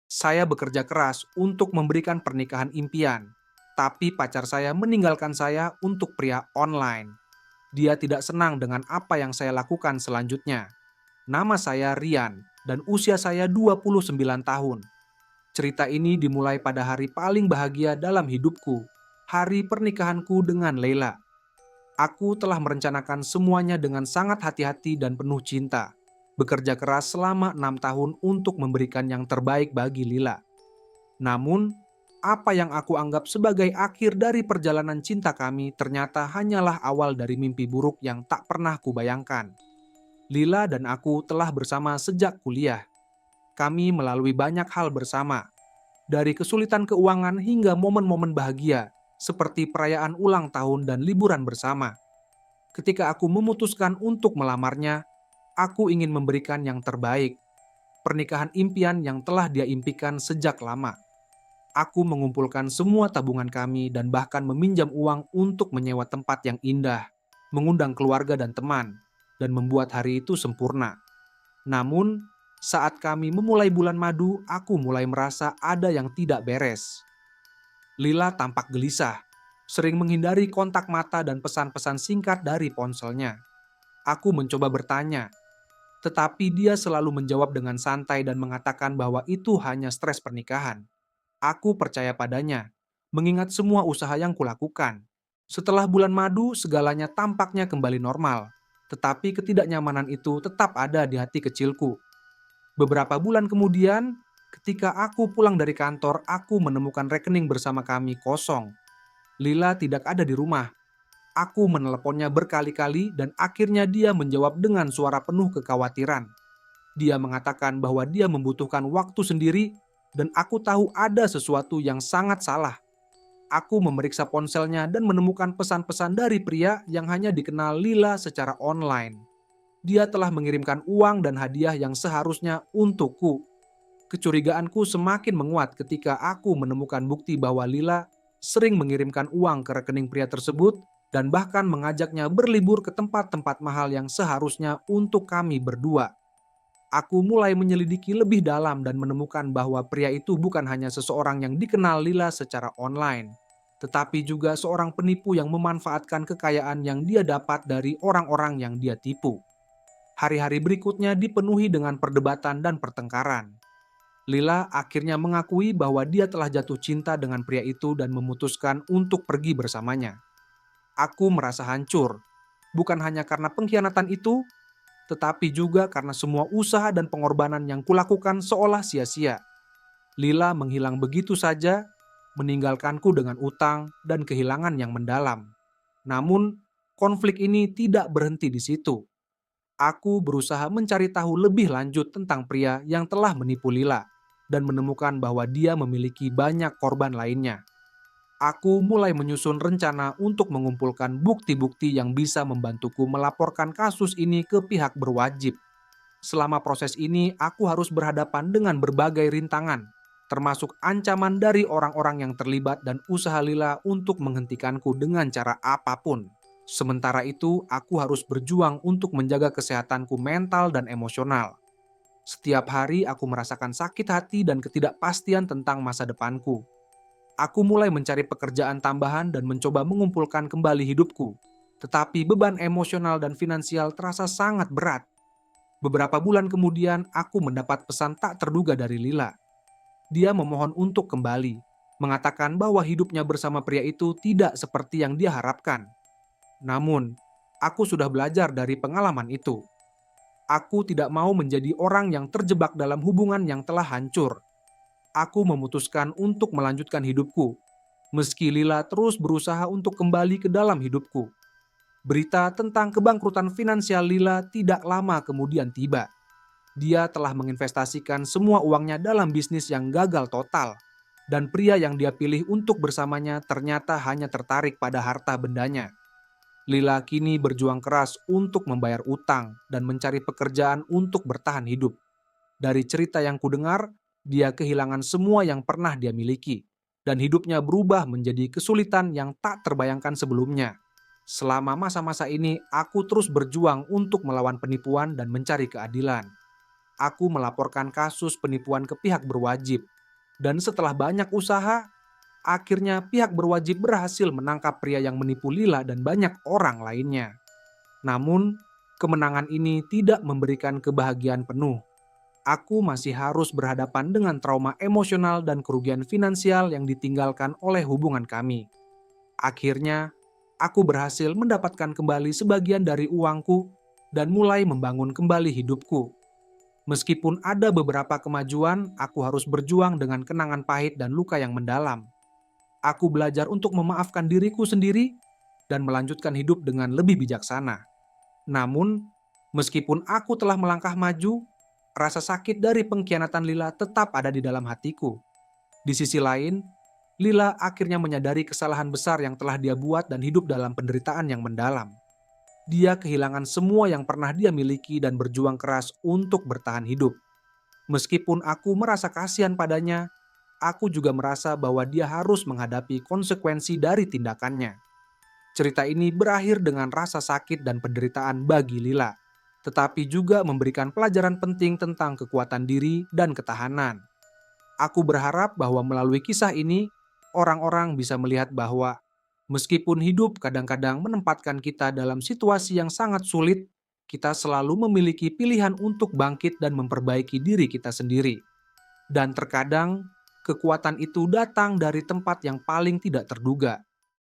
Saya bekerja keras untuk memberikan pernikahan impian, tapi pacar saya meninggalkan saya untuk pria online. Dia tidak senang dengan apa yang saya lakukan selanjutnya. Nama saya Rian, dan usia saya 29 tahun. Cerita ini dimulai pada hari paling bahagia dalam hidupku, hari pernikahanku dengan Leila. Aku telah merencanakan semuanya dengan sangat hati-hati dan penuh cinta. Bekerja keras selama 6 tahun untuk memberikan yang terbaik bagi Lila. Namun, apa yang aku anggap sebagai akhir dari perjalanan cinta kami ternyata hanyalah awal dari mimpi buruk yang tak pernah kubayangkan. Lila dan aku telah bersama sejak kuliah. Kami melalui banyak hal bersama, dari kesulitan keuangan hingga momen-momen bahagia, seperti perayaan ulang tahun dan liburan bersama. Ketika aku memutuskan untuk melamarnya, aku ingin memberikan yang terbaik, pernikahan impian yang telah dia impikan sejak lama. Aku mengumpulkan semua tabungan kami dan bahkan meminjam uang untuk menyewa tempat yang indah, mengundang keluarga dan teman, dan membuat hari itu sempurna. Namun, saat kami memulai bulan madu, aku mulai merasa ada yang tidak beres. Lila tampak gelisah, sering menghindari kontak mata dan pesan-pesan singkat dari ponselnya. Aku mencoba bertanya, tetapi dia selalu menjawab dengan santai dan mengatakan bahwa itu hanya stres pernikahan. Aku percaya padanya, mengingat semua usaha yang kulakukan. Setelah bulan madu, segalanya tampaknya kembali normal. Tetapi ketidaknyamanan itu tetap ada di hati kecilku. Beberapa bulan kemudian, ketika aku pulang dari kantor, aku menemukan rekening bersama kami kosong. Lila tidak ada di rumah. Aku meneleponnya berkali-kali dan akhirnya dia menjawab dengan suara penuh kekhawatiran. Dia mengatakan bahwa dia membutuhkan waktu sendiri dan aku tahu ada sesuatu yang sangat salah. Aku memeriksa ponselnya dan menemukan pesan-pesan dari pria yang hanya dikenal Lila secara online. Dia telah mengirimkan uang dan hadiah yang seharusnya untukku. Kecurigaanku semakin menguat ketika aku menemukan bukti bahwa Lila sering mengirimkan uang ke rekening pria tersebut dan bahkan mengajaknya berlibur ke tempat-tempat mahal yang seharusnya untuk kami berdua. Aku mulai menyelidiki lebih dalam dan menemukan bahwa pria itu bukan hanya seseorang yang dikenal Lila secara online, tetapi juga seorang penipu yang memanfaatkan kekayaan yang dia dapat dari orang-orang yang dia tipu. Hari-hari berikutnya dipenuhi dengan perdebatan dan pertengkaran. Lila akhirnya mengakui bahwa dia telah jatuh cinta dengan pria itu dan memutuskan untuk pergi bersamanya. Aku merasa hancur, bukan hanya karena pengkhianatan itu, tetapi juga karena semua usaha dan pengorbanan yang kulakukan seolah sia-sia. Lila menghilang begitu saja, meninggalkanku dengan utang dan kehilangan yang mendalam. Namun, konflik ini tidak berhenti di situ. Aku berusaha mencari tahu lebih lanjut tentang pria yang telah menipu Lila dan menemukan bahwa dia memiliki banyak korban lainnya. Aku mulai menyusun rencana untuk mengumpulkan bukti-bukti yang bisa membantuku melaporkan kasus ini ke pihak berwajib. Selama proses ini, aku harus berhadapan dengan berbagai rintangan, termasuk ancaman dari orang-orang yang terlibat dan usaha Lila untuk menghentikanku dengan cara apapun. Sementara itu, aku harus berjuang untuk menjaga kesehatanku mental dan emosional. Setiap hari aku merasakan sakit hati dan ketidakpastian tentang masa depanku. Aku mulai mencari pekerjaan tambahan dan mencoba mengumpulkan kembali hidupku. Tetapi beban emosional dan finansial terasa sangat berat. Beberapa bulan kemudian, aku mendapat pesan tak terduga dari Lila. Dia memohon untuk kembali, mengatakan bahwa hidupnya bersama pria itu tidak seperti yang dia harapkan. Namun, aku sudah belajar dari pengalaman itu. Aku tidak mau menjadi orang yang terjebak dalam hubungan yang telah hancur. Aku memutuskan untuk melanjutkan hidupku, meski Lila terus berusaha untuk kembali ke dalam hidupku. Berita tentang kebangkrutan finansial Lila tidak lama kemudian tiba. Dia telah menginvestasikan semua uangnya dalam bisnis yang gagal total. Dan pria yang dia pilih untuk bersamanya ternyata hanya tertarik pada harta bendanya. Lila kini berjuang keras untuk membayar utang dan mencari pekerjaan untuk bertahan hidup. Dari cerita yang kudengar, dia kehilangan semua yang pernah dia miliki, dan hidupnya berubah menjadi kesulitan yang tak terbayangkan sebelumnya. Selama masa-masa ini, aku terus berjuang untuk melawan penipuan dan mencari keadilan. Aku melaporkan kasus penipuan ke pihak berwajib, Dan setelah banyak usaha, akhirnya pihak berwajib berhasil menangkap pria yang menipu Lila dan banyak orang lainnya. Namun, kemenangan ini tidak memberikan kebahagiaan penuh. Aku masih harus berhadapan dengan trauma emosional dan kerugian finansial yang ditinggalkan oleh hubungan kami. Akhirnya, aku berhasil mendapatkan kembali sebagian dari uangku dan mulai membangun kembali hidupku. Meskipun ada beberapa kemajuan, aku harus berjuang dengan kenangan pahit dan luka yang mendalam. Aku belajar untuk memaafkan diriku sendiri dan melanjutkan hidup dengan lebih bijaksana. Namun, meskipun aku telah melangkah maju, rasa sakit dari pengkhianatan Lila tetap ada di dalam hatiku. Di sisi lain, Lila akhirnya menyadari kesalahan besar yang telah dia buat dan hidup dalam penderitaan yang mendalam. Dia kehilangan semua yang pernah dia miliki dan berjuang keras untuk bertahan hidup. Meskipun aku merasa kasihan padanya, aku juga merasa bahwa dia harus menghadapi konsekuensi dari tindakannya. Cerita ini berakhir dengan rasa sakit dan penderitaan bagi Lila, tetapi juga memberikan pelajaran penting tentang kekuatan diri dan ketahanan. Aku berharap bahwa melalui kisah ini, orang-orang bisa melihat bahwa meskipun hidup kadang-kadang menempatkan kita dalam situasi yang sangat sulit, kita selalu memiliki pilihan untuk bangkit dan memperbaiki diri kita sendiri. Dan terkadang, kekuatan itu datang dari tempat yang paling tidak terduga.